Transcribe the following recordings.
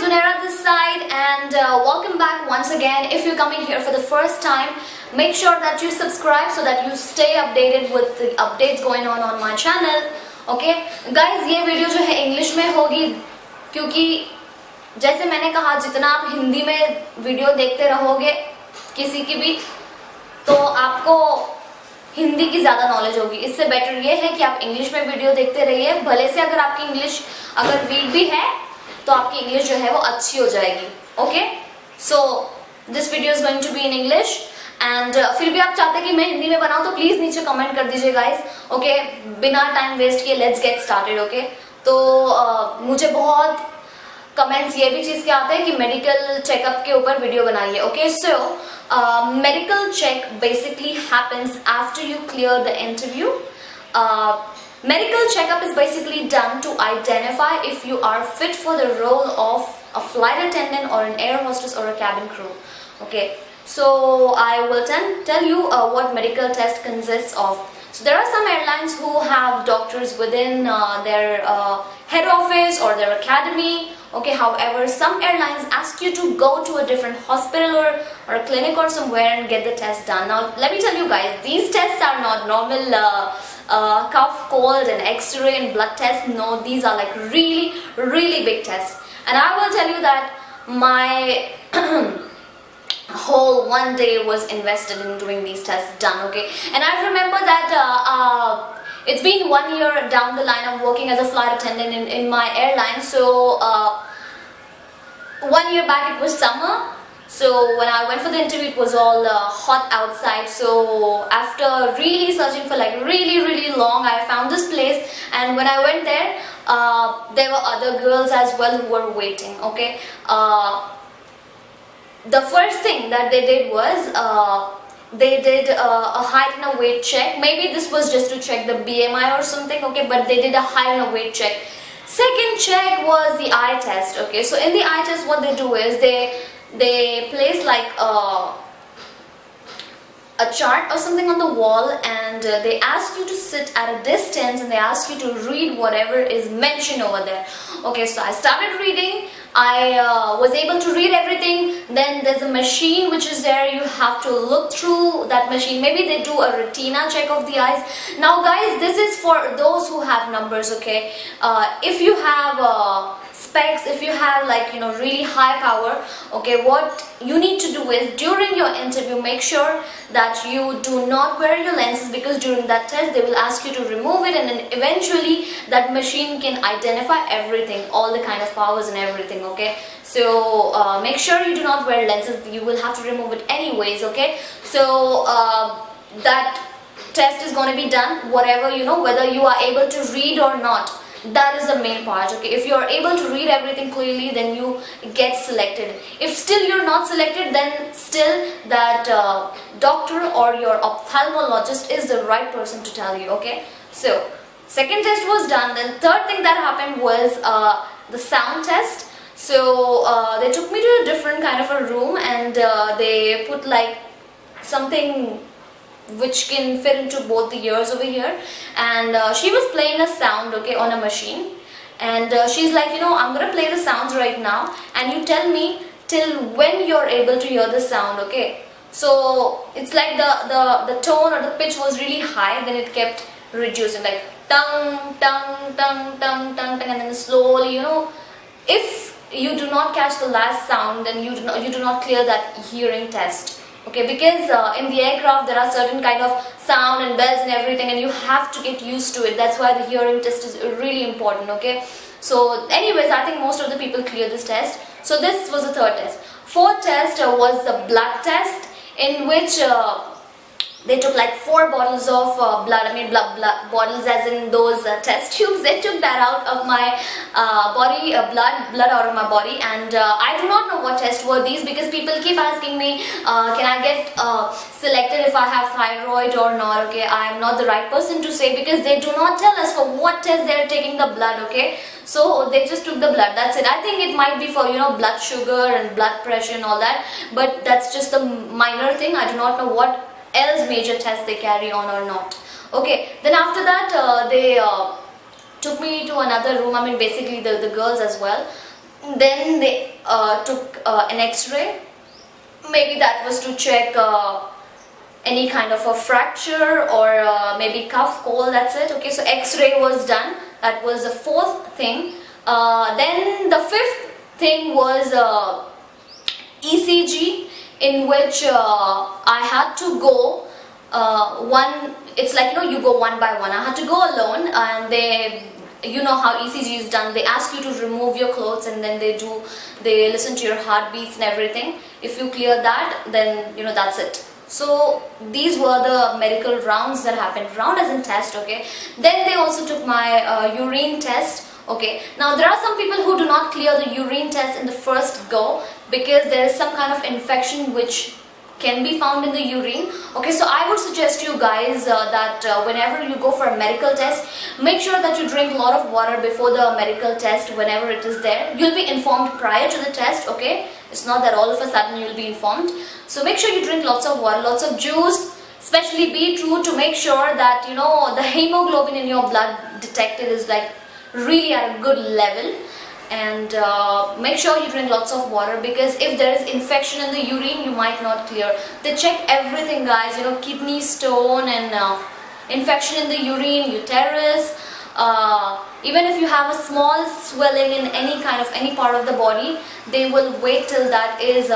Sunera this side, and welcome back once again. If you're coming here for the first time, make sure that you subscribe so that you stay updated with the updates going on my channel. Okay guys, ये video जो है English में होगी क्योंकि जैसे मैंने कहा जितना आप हिंदी में वीडियो देखते रहोगे किसी की भी तो आपको हिंदी की ज़्यादा नॉलेज होगी। इससे बेटर ये है कि आप इंग्लिश में वीडियो देखते रहिए। भले से अगर आपकी इंग्लिश अगर वीक भी है तो आपकी इंग्लिश जो है वो अच्छी हो जाएगी। Okay, so this video is going to be in English and फिर भी आप चाहते हैं कि मैं हिंदी में बनाऊं तो प्लीज नीचे कमेंट कर दीजिए गाइस। ओके, बिना टाइम वेस्ट किए लेट्स गेट स्टार्टेड। ओके, तो मुझे बहुत कमेंट्स ये भी चीज के आते हैं कि मेडिकल चेकअप के ऊपर वीडियो बनाइए। Okay, so medical check basically happens after you clear the interview. Medical checkup is basically done to identify if you are fit for the role of a flight attendant or an air hostess or a cabin crew. Okay, so I will tell you what medical test consists of. So there are some airlines who have doctors within their head office or their academy. Okay, however, some airlines ask you to go to a different hospital or a clinic or somewhere and get the test done. Now, let me tell you guys, these tests are not normal cough, cold and x-ray and blood tests. No, these are like really big tests. And I will tell you that my whole one day was invested in doing these tests done. Okay, and I remember that it's been 1 year down the line. I'm working as a flight attendant in my airline. So 1 year back it was summer. So when I went for the interview it was all hot outside. So after really searching for like really long, I found this place, and when I went there there were other girls as well who were waiting. Okay, the first thing that they did was they did a height and a weight check. Maybe this was just to check the BMI or something. Okay, but they did a height and a weight check. Second check was the eye test. Okay, so in the eye test what they do is they place like a chart or something on the wall, and they ask you to sit at a distance and they ask you to read whatever is mentioned over there. Okay, so I started reading. I was able to read everything. Then there's a machine which is there. You have to look through that machine. Maybe they do a retina check of the eyes. Now guys, this is for those who have numbers. Okay, if you have specs, if you have like really high power, okay, what you need to do is during your interview make sure that you do not wear your lenses, because during that test they will ask you to remove it, and then eventually that machine can identify everything, all the kind of powers and everything. Okay, so make sure you do not wear lenses. You will have to remove it anyways. Okay, so that test is going to be done, whatever whether you are able to read or not. That is the main part. Okay, if you are able to read everything clearly, then you get selected. If still you're not selected, then still that doctor or your ophthalmologist is the right person to tell you. Okay, so second test was done. Then third thing that happened was the sound test. So they took me to a different kind of a room, and they put like something which can fit into both the ears over here, and she was playing a sound, okay, on a machine, and she's like, I'm gonna play the sounds right now, and you tell me till when you're able to hear the sound. Okay, so it's like the tone or the pitch was really high, then it kept reducing, like tung tung tung tung tung tung, and then slowly, if you do not catch the last sound, then you do not clear that hearing test. Okay, because in the aircraft there are certain kind of sound and bells and everything, and you have to get used to it. That's why the hearing test is really important. Okay, so anyways, I think most of the people clear this test. So this was the third test. Fourth test was the blood test, in which they took like 4 bottles of blood. I mean blood bottles as in those test tubes. They took that out of my body, blood out of my body, and I do not know what test were these, because people keep asking me can I get selected if I have thyroid or not. Okay, I am not the right person to say, because they do not tell us for what test they are taking the blood. Okay, so they just took the blood, that's it. I think it might be for blood sugar and blood pressure and all that, but that's just a minor thing. I do not know what else major tests they carry on or not. Okay, then after that they took me to another room. I mean basically the girls as well. Then they took an X-ray. Maybe that was to check any kind of a fracture or maybe cuff, cold, that's it. Okay, so X-ray was done. That was the fourth thing. Then the fifth thing was ECG, in which I had to go it's like, you know, you go one by one. I had to go alone, and you know how ECG is done. They ask you to remove your clothes, and then they listen to your heartbeats and everything. If you clear that, then, you know, that's it. So these were the medical rounds that happened. Round as in test, okay. Then they also took my urine test. Okay, now there are some people who do not clear the urine test in the first go because there is some kind of infection which can be found in the urine. Okay, so I would suggest you guys that whenever you go for a medical test, make sure that you drink a lot of water before the medical test whenever it is there. You'll be informed prior to the test, okay? It's not that all of a sudden you'll be informed. So make sure you drink lots of water, lots of juice, especially beetroot, to make sure that, you know, the hemoglobin in your blood detected is like really at a good level. And make sure you drink lots of water, because if there is infection in the urine, you might not clear. They check everything, guys, you know, kidney stone and infection in the urine, uterus, even if you have a small swelling in any part of the body, they will wait till that is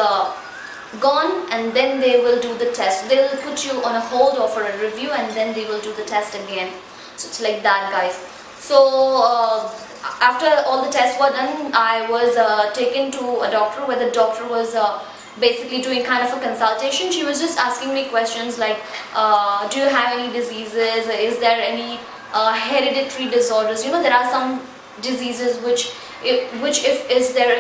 gone, and then they will do the test. They will put you on a hold or for a review, and then they will do the test again. So it's like that, guys. So after all the tests were done, I was taken to a doctor, where the doctor was basically doing kind of a consultation. She was just asking me questions like, do you have any diseases? Is there any hereditary disorders? You know, there are some diseases which if is there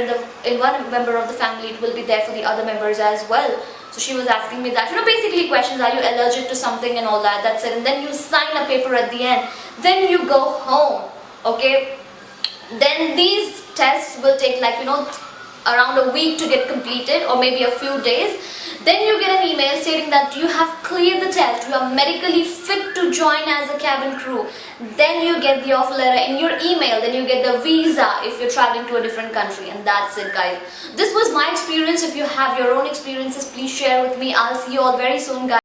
in one member of the family, it will be there for the other members as well. So she was asking me that, you know, basically questions, are you allergic to something and all that, that's it. And then you sign a paper at the end, then you go home, okay. Then these tests will take, like, you know, around a week to get completed, or maybe a few days. Then you get an email stating that you have cleared the test, you are medically fit to join as a cabin crew. Then you get the offer letter in your email, then you get the visa if you're traveling to a different country, and that's it, guys. This was my experience. If you have your own experiences, please share with me. I'll see you all very soon, guys.